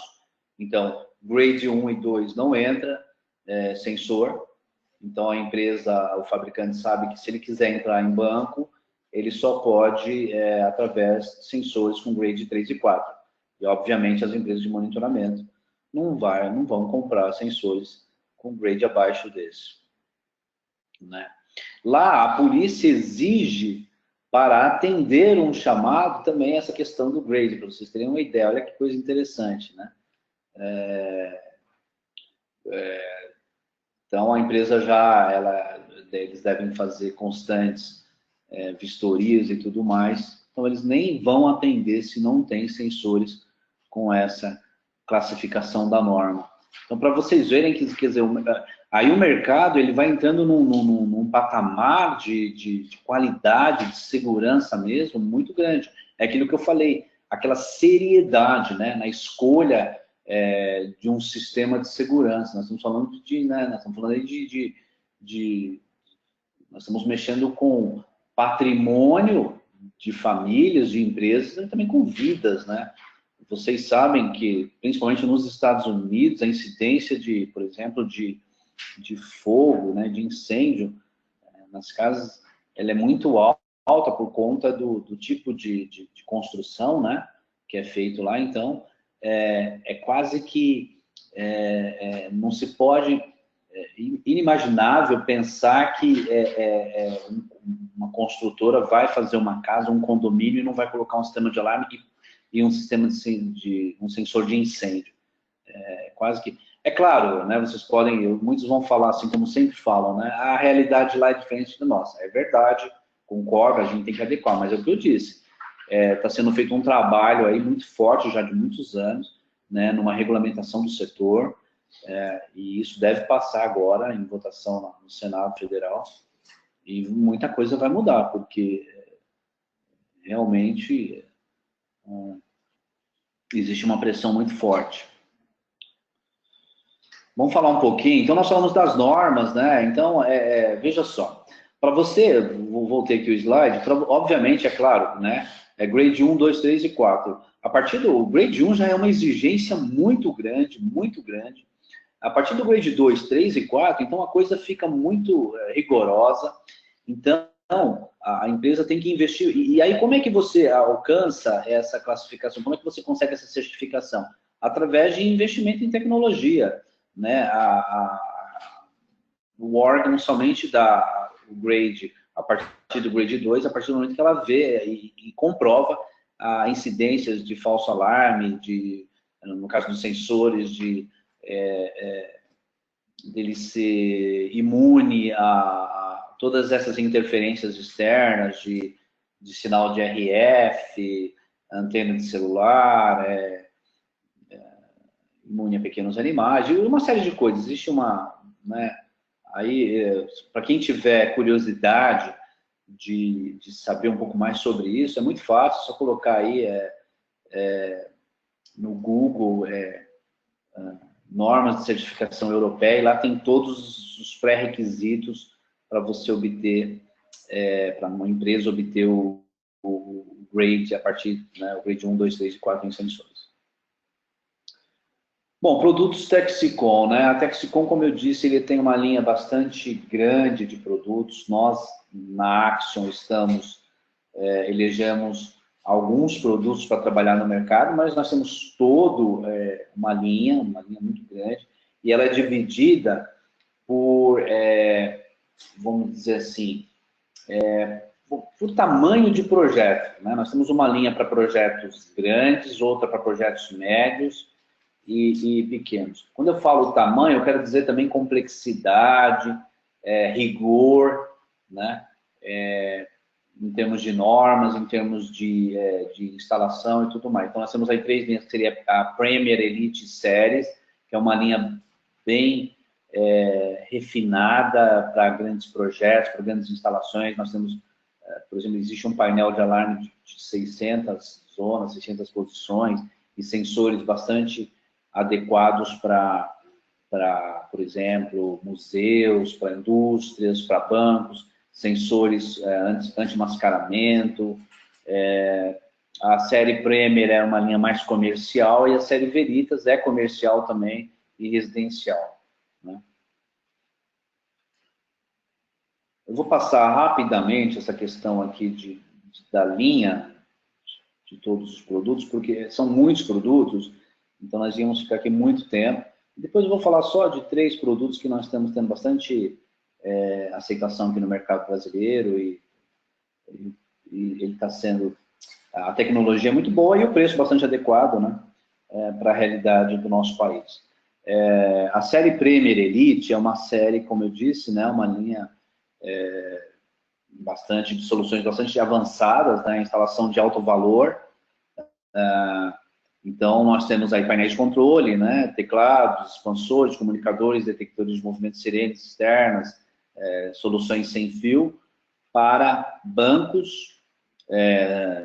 Então, grade 1 e 2 não entra sensor. Então, a empresa, o fabricante sabe que se ele quiser entrar em banco, ele só pode através de sensores com grade 3 e 4. E, obviamente, as empresas de monitoramento não vão comprar sensores com grade abaixo desse, né? Lá, a polícia exige, para atender um chamado, também essa questão do grade, para vocês terem uma ideia. Olha que coisa interessante, né? Então, a empresa eles devem fazer constantes vistorias e tudo mais. Então, eles nem vão atender se não tem sensores com essa classificação da norma. Então, para vocês verem que, quer dizer, aí o mercado ele vai entrando num patamar de qualidade, de segurança mesmo, muito grande. É aquilo que eu falei, aquela seriedade, né, na escolha de um sistema de segurança. Nós estamos falando né, nós estamos falando aí nós estamos mexendo com patrimônio de famílias, de empresas, e também com vidas, né? Vocês sabem que, principalmente nos Estados Unidos, a incidência de, por exemplo, de fogo, né, de incêndio nas casas, ela é muito alta por conta do tipo de construção, né, que é feito lá. Então, é quase que não se pode, inimaginável pensar que uma construtora vai fazer uma casa, um condomínio, e não vai colocar um sistema de alarme e um sistema um sensor de incêndio. Quase que... É claro, né, vocês podem, muitos vão falar assim, como sempre falam, né, a realidade lá é diferente da nossa. É verdade, concordo, a gente tem que adequar, mas é o que eu disse. Está sendo feito um trabalho aí muito forte, já de muitos anos, né, numa regulamentação do setor, e isso deve passar agora em votação no Senado Federal, e muita coisa vai mudar, porque realmente existe uma pressão muito forte. Vamos falar um pouquinho. Então, nós falamos das normas, né? Então, veja só. Para você, voltei aqui o slide, obviamente, é claro, né? É grade 1, 2, 3 e 4. A partir do grade 1 já é uma exigência muito grande, muito grande. A partir do grade 2, 3 e 4, então a coisa fica muito rigorosa. Então, a empresa tem que investir. E aí, como é que você alcança essa classificação? Como é que você consegue essa certificação? Através de investimento em tecnologia, né? O órgão somente dá o grade a partir do grade 2, a partir do momento que ela vê e comprova a incidências de falso alarme, no caso dos sensores, dele ser imune a todas essas interferências externas de sinal de RF, antena de celular, imune a pequenos animais, e uma série de coisas. Existe né, aí, para quem tiver curiosidade de saber um pouco mais sobre isso, é muito fácil, é só colocar aí no Google normas de certificação europeia, e lá tem todos os pré-requisitos para você obter, para uma empresa obter o grade a partir, né, o grade 1, 2, 3 e 4 em sensores. Bom, produtos Texicom, né? A Texicom, como eu disse, ele tem uma linha bastante grande de produtos. Nós, na Axion, elegemos alguns produtos para trabalhar no mercado, mas nós temos uma linha muito grande, e ela é dividida por, vamos dizer assim, por tamanho de projeto, né? Nós temos uma linha para projetos grandes, outra para projetos médios e pequenos. Quando eu falo tamanho, eu quero dizer também complexidade, rigor, né? Em termos de normas, em termos de instalação e tudo mais. Então, nós temos aí 3 linhas, que seria a Premier Elite Series, que é uma linha bem refinada para grandes projetos, para grandes instalações. Nós temos, por exemplo, existe um painel de alarme de 600 zonas, 600 posições, e sensores bastante adequados para, por exemplo, museus, para indústrias, para bancos, sensores anti-mascaramento. A série Premier é uma linha mais comercial, e a série Veritas é comercial também e residencial, né? Eu vou passar rapidamente essa questão aqui da linha de todos os produtos, porque são muitos produtos, Então, nós íamos ficar aqui muito tempo. Depois eu vou falar só de 3 produtos que nós estamos tendo bastante aceitação aqui no mercado brasileiro e ele está sendo... A tecnologia é muito boa e o preço bastante adequado, né, para a realidade do nosso país. A série Premier Elite é uma série, como eu disse, né, uma linha bastante de soluções bastante avançadas, né, instalação de alto valor. Então, nós temos aí painéis de controle, né, teclados, expansores, comunicadores, detectores de movimentos sirenes externas, soluções sem fio para bancos,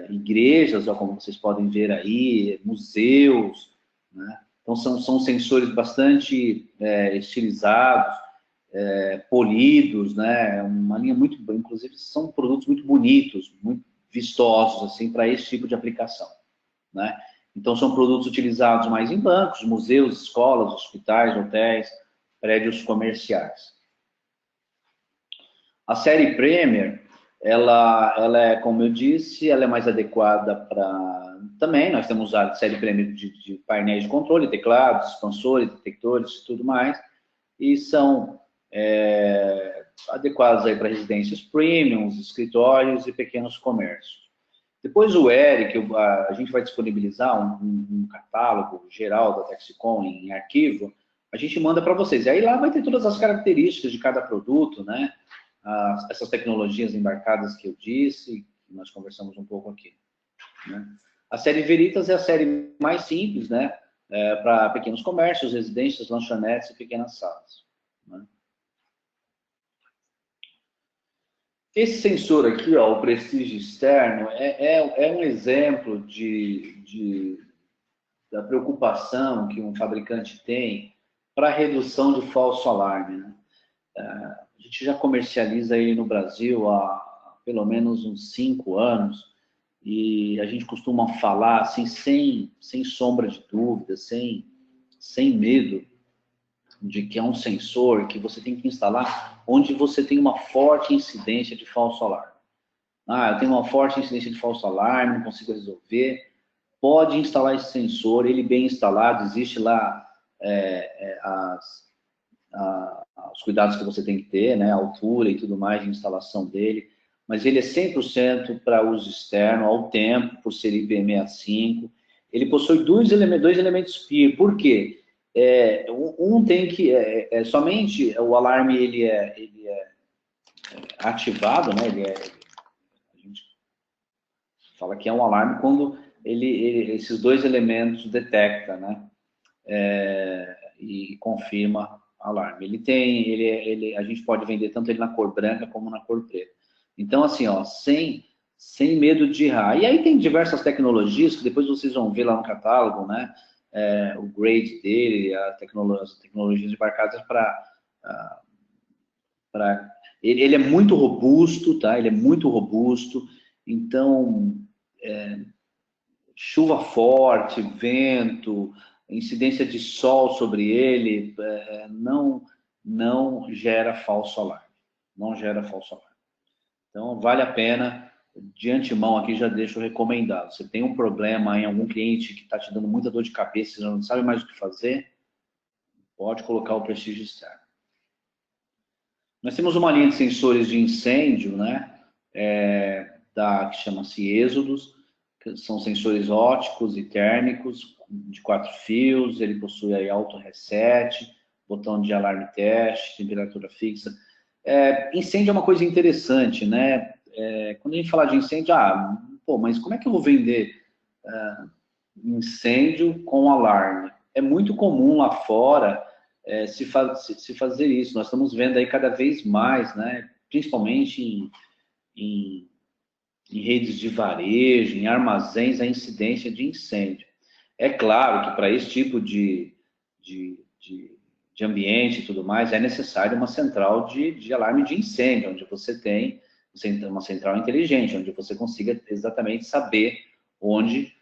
igrejas, ó, como vocês podem ver aí, museus, né? Então, são sensores bastante estilizados, polidos, né? Uma linha muito, inclusive, são produtos muito bonitos, muito vistosos, assim, para esse tipo de aplicação, né? Então, são produtos utilizados mais em bancos, museus, escolas, hospitais, hotéis, prédios comerciais. A série Premier, ela é, como eu disse, ela é mais adequada para... Também, nós temos a série Premier de painéis de controle, teclados, expansores, detectores e tudo mais, e são adequados aí para residências premiums, escritórios e pequenos comércios. Depois o Eric, a gente vai disponibilizar um catálogo geral da Texicom em arquivo, a gente manda para vocês. E aí lá vai ter todas as características de cada produto, né? Essas tecnologias embarcadas que eu disse, que nós conversamos um pouco aqui, né? A série Veritas é a série mais simples, né? Para pequenos comércios, residências, lanchonetes e pequenas salas, né? Esse sensor aqui, ó, o Prestige externo, é um exemplo da preocupação que um fabricante tem para redução de falso alarme, né? A gente já comercializa ele no Brasil há pelo menos uns 5 anos e a gente costuma falar assim, sem sombra de dúvida, sem medo de que é um sensor que você tem que instalar onde você tem uma forte incidência de falso alarme. Eu tenho uma forte incidência de falso alarme, não consigo resolver. Pode instalar esse sensor, ele bem instalado, existe lá os cuidados que você tem que ter, né, a altura e tudo mais de instalação dele, mas ele é 100% para uso externo, ao tempo, por ser IP65. Ele possui dois elementos PIR. Por quê? Um tem que... somente o alarme ele é ativado, né, a gente fala que é um alarme quando esses 2 elementos detecta, né, e confirma alarme. A gente pode vender tanto ele na cor branca como na cor preta. Então, assim, ó, sem medo de errar. E aí tem diversas tecnologias que depois vocês vão ver lá no catálogo, né? O grade dele, as tecnologias embarcadas ele é muito robusto, tá? Ele é muito robusto. Então, chuva forte, vento, incidência de sol sobre ele, não gera falso alarme. Não gera falso alarme. Então, vale a pena, de antemão aqui já deixo recomendado. Você tem um problema em algum cliente que está te dando muita dor de cabeça, você não sabe mais o que fazer, pode colocar o Prestige externo. Nós temos uma linha de sensores de incêndio, né? Que chama-se Êxodos, que são sensores ópticos e térmicos de 4 fios, ele possui aí auto reset, botão de alarme teste, temperatura fixa. Incêndio é uma coisa interessante, né? Quando a gente fala de incêndio, mas como é que eu vou vender incêndio com alarme? É muito comum lá fora se fazer isso. Nós estamos vendo aí cada vez mais, né? Principalmente em redes de varejo, em armazéns, a incidência de incêndio. É claro que para esse tipo de ambiente e tudo mais, é necessário uma central de alarme de incêndio, onde você tem uma central inteligente, onde você consiga exatamente saber onde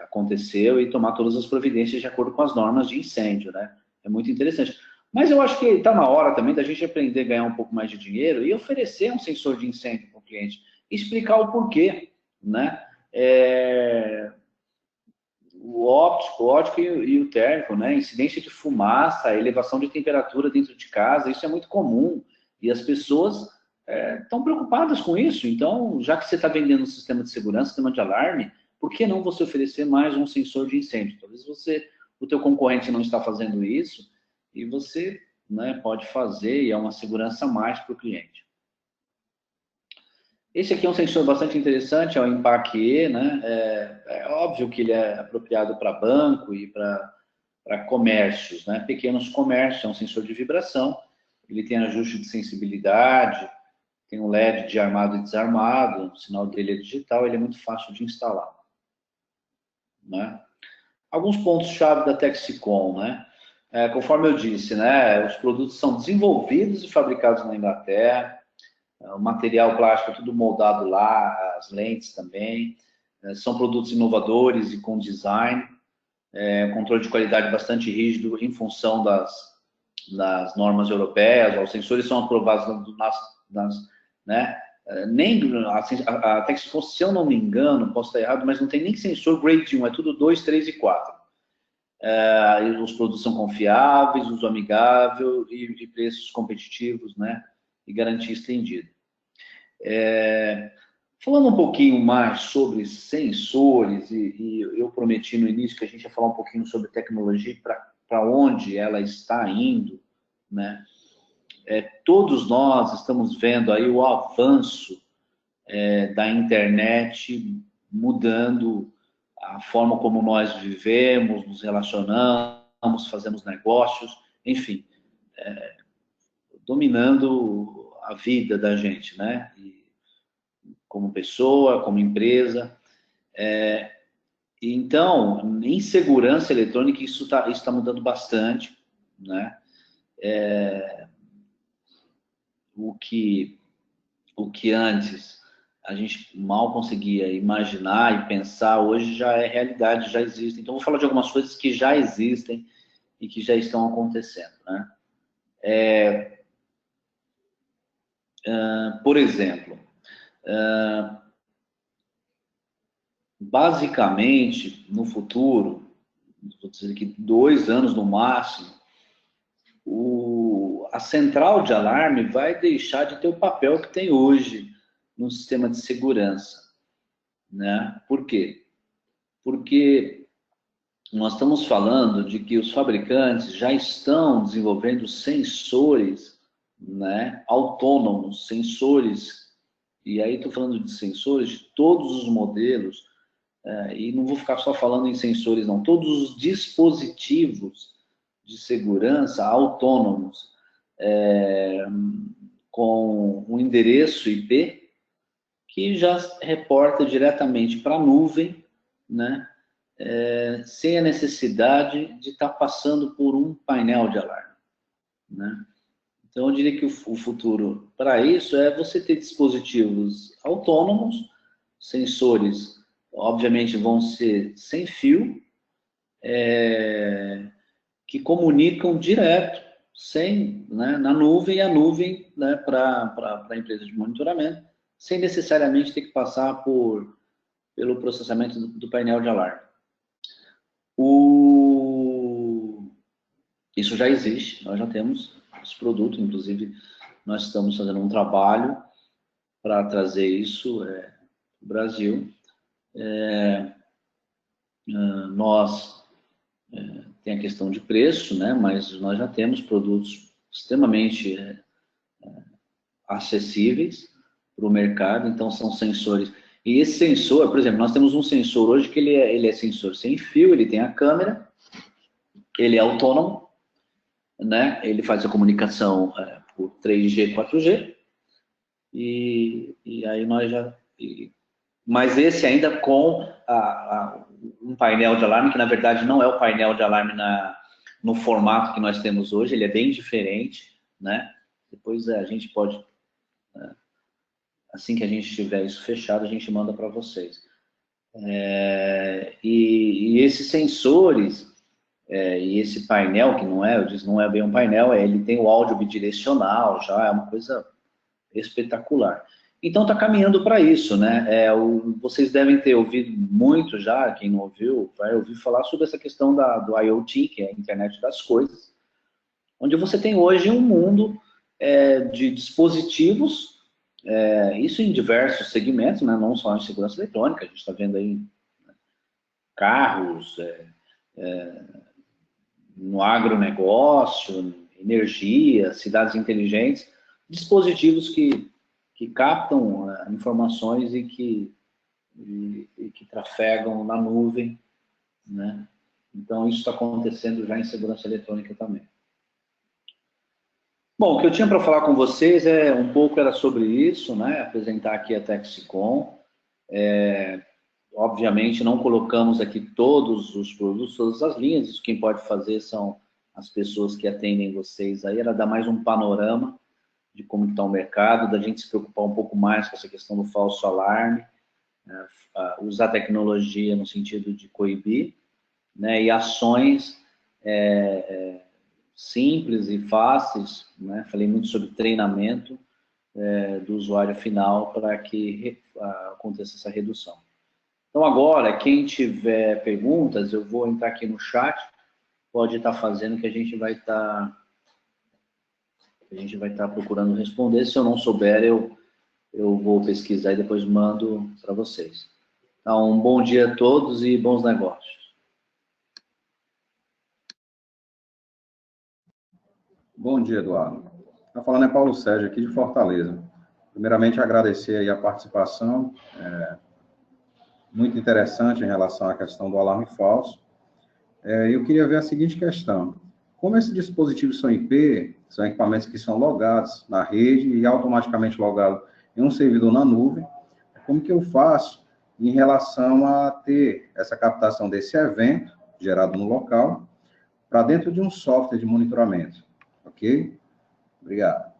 aconteceu e tomar todas as providências de acordo com as normas de incêndio, né? É muito interessante. Mas eu acho que está na hora também da gente aprender a ganhar um pouco mais de dinheiro e oferecer um sensor de incêndio para o cliente, explicar o porquê, né? o óptico e o térmico, né? Incidência de fumaça, elevação de temperatura dentro de casa, isso é muito comum. E as pessoas estão preocupadas com isso. Então, já que você está vendendo um sistema de segurança, sistema de alarme, por que não você oferecer mais um sensor de incêndio? Talvez o teu concorrente não está fazendo isso e você, né, pode fazer, e é uma segurança a mais para o cliente. Esse aqui é um sensor bastante interessante, é o Impact-E, né? É óbvio que ele é apropriado para banco e para comércios, né? Pequenos comércios, é um sensor de vibração, ele tem ajuste de sensibilidade, tem um LED de armado e desarmado, o sinal dele é digital, ele é muito fácil de instalar, né? Alguns pontos-chave da Texicom, né? Conforme eu disse, né? Os produtos são desenvolvidos e fabricados na Inglaterra, o material plástico é tudo moldado lá, as lentes também. São produtos inovadores e com design, controle de qualidade bastante rígido em função das normas europeias. Os sensores são aprovados né? Nem a Texicom, se eu não me engano, posso estar errado, mas não tem nem sensor grade 1, é tudo 2, 3 e 4. Os produtos são confiáveis, uso amigável e preços competitivos, né? E garantia estendida. Falando um pouquinho mais sobre sensores, e eu prometi no início que a gente ia falar um pouquinho sobre tecnologia para onde ela está indo, né? Todos nós estamos vendo aí o avanço da internet mudando a forma como nós vivemos, nos relacionamos, fazemos negócios, enfim, dominando a vida da gente, né? E como pessoa, como empresa. Então, em segurança eletrônica, isso tá mudando bastante, né? O que antes a gente mal conseguia imaginar e pensar, hoje já é realidade, já existe. Então, vou falar de algumas coisas que já existem e que já estão acontecendo, né? Por exemplo, basicamente, no futuro, vou dizer que 2 anos no máximo, a central de alarme vai deixar de ter o papel que tem hoje no sistema de segurança, né? Por quê? Porque nós estamos falando de que os fabricantes já estão desenvolvendo sensores, né, autônomos, sensores, e aí estou falando de sensores de todos os modelos, e não vou ficar só falando em sensores não, todos os dispositivos de segurança autônomos, com um endereço IP que já reporta diretamente para a nuvem, né? Sem a necessidade de estar passando por um painel de alarme, né? Então, eu diria que o futuro para isso é você ter dispositivos autônomos, sensores, obviamente, vão ser sem fio, que comunicam direto, né, na nuvem, e a nuvem, né, para a empresa de monitoramento, sem necessariamente ter que passar pelo processamento do painel de alarme. Isso já existe, nós já temos esse produto, inclusive nós estamos fazendo um trabalho para trazer isso para o Brasil. Tem a questão de preço, né, mas nós já temos produtos extremamente acessíveis para o mercado, então são sensores. E esse sensor, por exemplo, nós temos um sensor hoje que ele é sensor sem fio, ele tem a câmera, ele é autônomo, né? Ele faz a comunicação por 3G, 4G, e aí nós já... Mas esse ainda com um painel de alarme, que na verdade não é o painel de alarme no formato que nós temos hoje, ele é bem diferente, né? Depois a gente pode, assim que a gente tiver isso fechado, a gente manda para vocês. E esses sensores, e esse painel, que não é, eu disse, não é bem um painel, ele tem o áudio bidirecional já, é uma coisa espetacular. Então está caminhando para isso, né? Vocês devem ter ouvido muito já, quem não ouviu, vai ouvir falar sobre essa questão do IoT, que é a internet das coisas, onde você tem hoje um mundo de dispositivos, isso em diversos segmentos, né? Não só em segurança eletrônica, a gente está vendo aí carros, no agronegócio, energia, cidades inteligentes, dispositivos que captam informações e que trafegam na nuvem, né? Então, isso está acontecendo já em segurança eletrônica também. Bom, o que eu tinha para falar com vocês um pouco era sobre isso, né? Apresentar aqui a Texicom. Obviamente, não colocamos aqui todos os produtos, todas as linhas. Isso quem pode fazer são as pessoas que atendem vocês aí. Era dar mais um panorama de como está o mercado, da gente se preocupar um pouco mais com essa questão do falso alarme, né? Usar tecnologia no sentido de coibir, né? E ações simples e fáceis, né? Falei muito sobre treinamento do usuário final para que aconteça essa redução. Então agora, quem tiver perguntas, eu vou entrar aqui no chat, pode estar fazendo que a gente vai estar procurando responder. Se eu não souber, eu vou pesquisar e depois mando para vocês. Então, um bom dia a todos e bons negócios. Bom dia, Eduardo. Está falando é Paulo Sérgio, aqui de Fortaleza. Primeiramente, agradecer aí a participação, muito interessante em relação à questão do alarme falso. Eu queria ver a seguinte questão. Como esses dispositivos são IP, são equipamentos que são logados na rede e automaticamente logados em um servidor na nuvem, como que eu faço em relação a ter essa captação desse evento gerado no local para dentro de um software de monitoramento? Ok? Obrigado.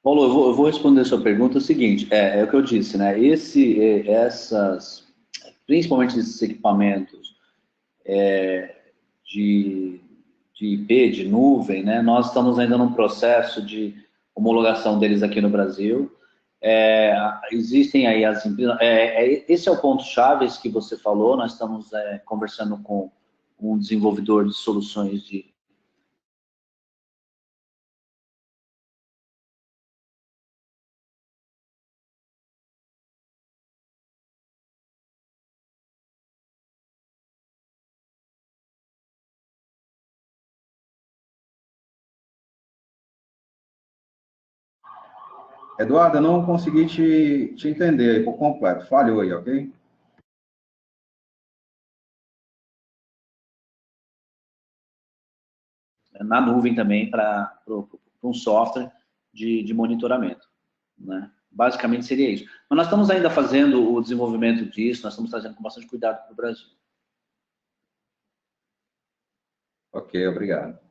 Paulo, eu vou responder a sua pergunta. É o seguinte, o que eu disse, né? Principalmente esses equipamentos de, de IP, de nuvem, né? Nós estamos ainda num processo de homologação deles aqui no Brasil. Existem aí as empresas. Esse é o ponto-chave que você falou. Nós estamos conversando com um desenvolvedor de soluções de Eduardo, eu não consegui te entender aí por completo. Falhou aí, ok? na nuvem também para um software de monitoramento, né? Basicamente seria isso. Mas nós estamos ainda fazendo o desenvolvimento disso, nós estamos trazendo com bastante cuidado para o Brasil. Ok, obrigado.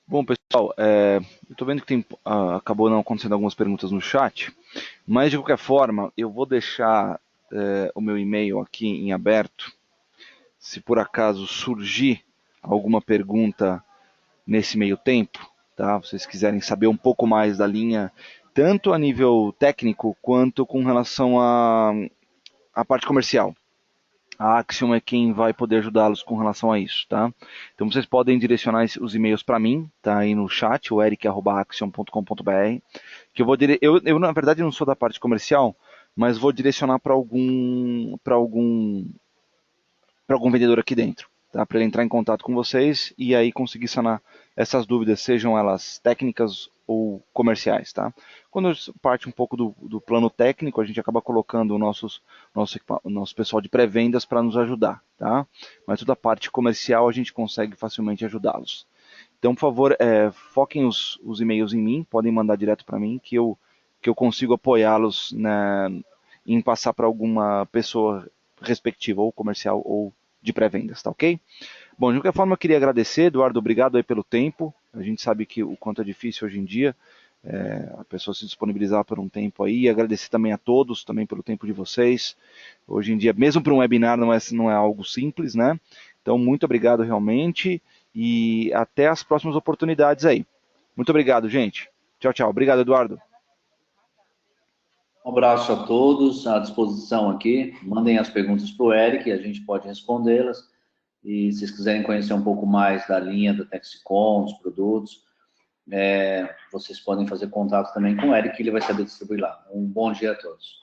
Bom, pessoal, eu estou vendo que acabou não acontecendo algumas perguntas no chat, mas de qualquer forma, eu vou deixar o meu e-mail aqui em aberto, se por acaso surgir alguma pergunta nesse meio tempo, tá? Vocês quiserem saber um pouco mais da linha, tanto a nível técnico quanto com relação à parte comercial. A Axiom é quem vai poder ajudá-los com relação a isso, tá? Então vocês podem direcionar os e-mails para mim, tá aí no chat, o eric@axiom.com.br, que eu na verdade não sou da parte comercial, mas vou direcionar para algum vendedor aqui dentro, tá? Para ele entrar em contato com vocês e aí conseguir sanar essas dúvidas, sejam elas técnicas ou comerciais, tá? Quando parte um pouco do plano técnico, a gente acaba colocando o nosso pessoal de pré-vendas para nos ajudar, tá? Mas toda a parte comercial a gente consegue facilmente ajudá-los. Então, por favor, foquem os e-mails em mim, podem mandar direto para mim, que eu consigo apoiá-los, né, em passar para alguma pessoa respectiva, ou comercial ou de pré-vendas, tá ok? Bom, de qualquer forma, eu queria agradecer, Eduardo, obrigado aí pelo tempo. A gente sabe que o quanto é difícil hoje em dia a pessoa se disponibilizar por um tempo aí. E agradecer também a todos, também pelo tempo de vocês. Hoje em dia, mesmo para um webinar, não é algo simples, né? Então, muito obrigado realmente e até as próximas oportunidades aí. Muito obrigado, gente. Tchau, tchau. Obrigado, Eduardo. Um abraço a todos, à disposição aqui. Mandem as perguntas para o Eric, a gente pode respondê-las. E se vocês quiserem conhecer um pouco mais da linha da Texicom, dos produtos, vocês podem fazer contato também com o Eric, que ele vai saber distribuir lá. Um bom dia a todos.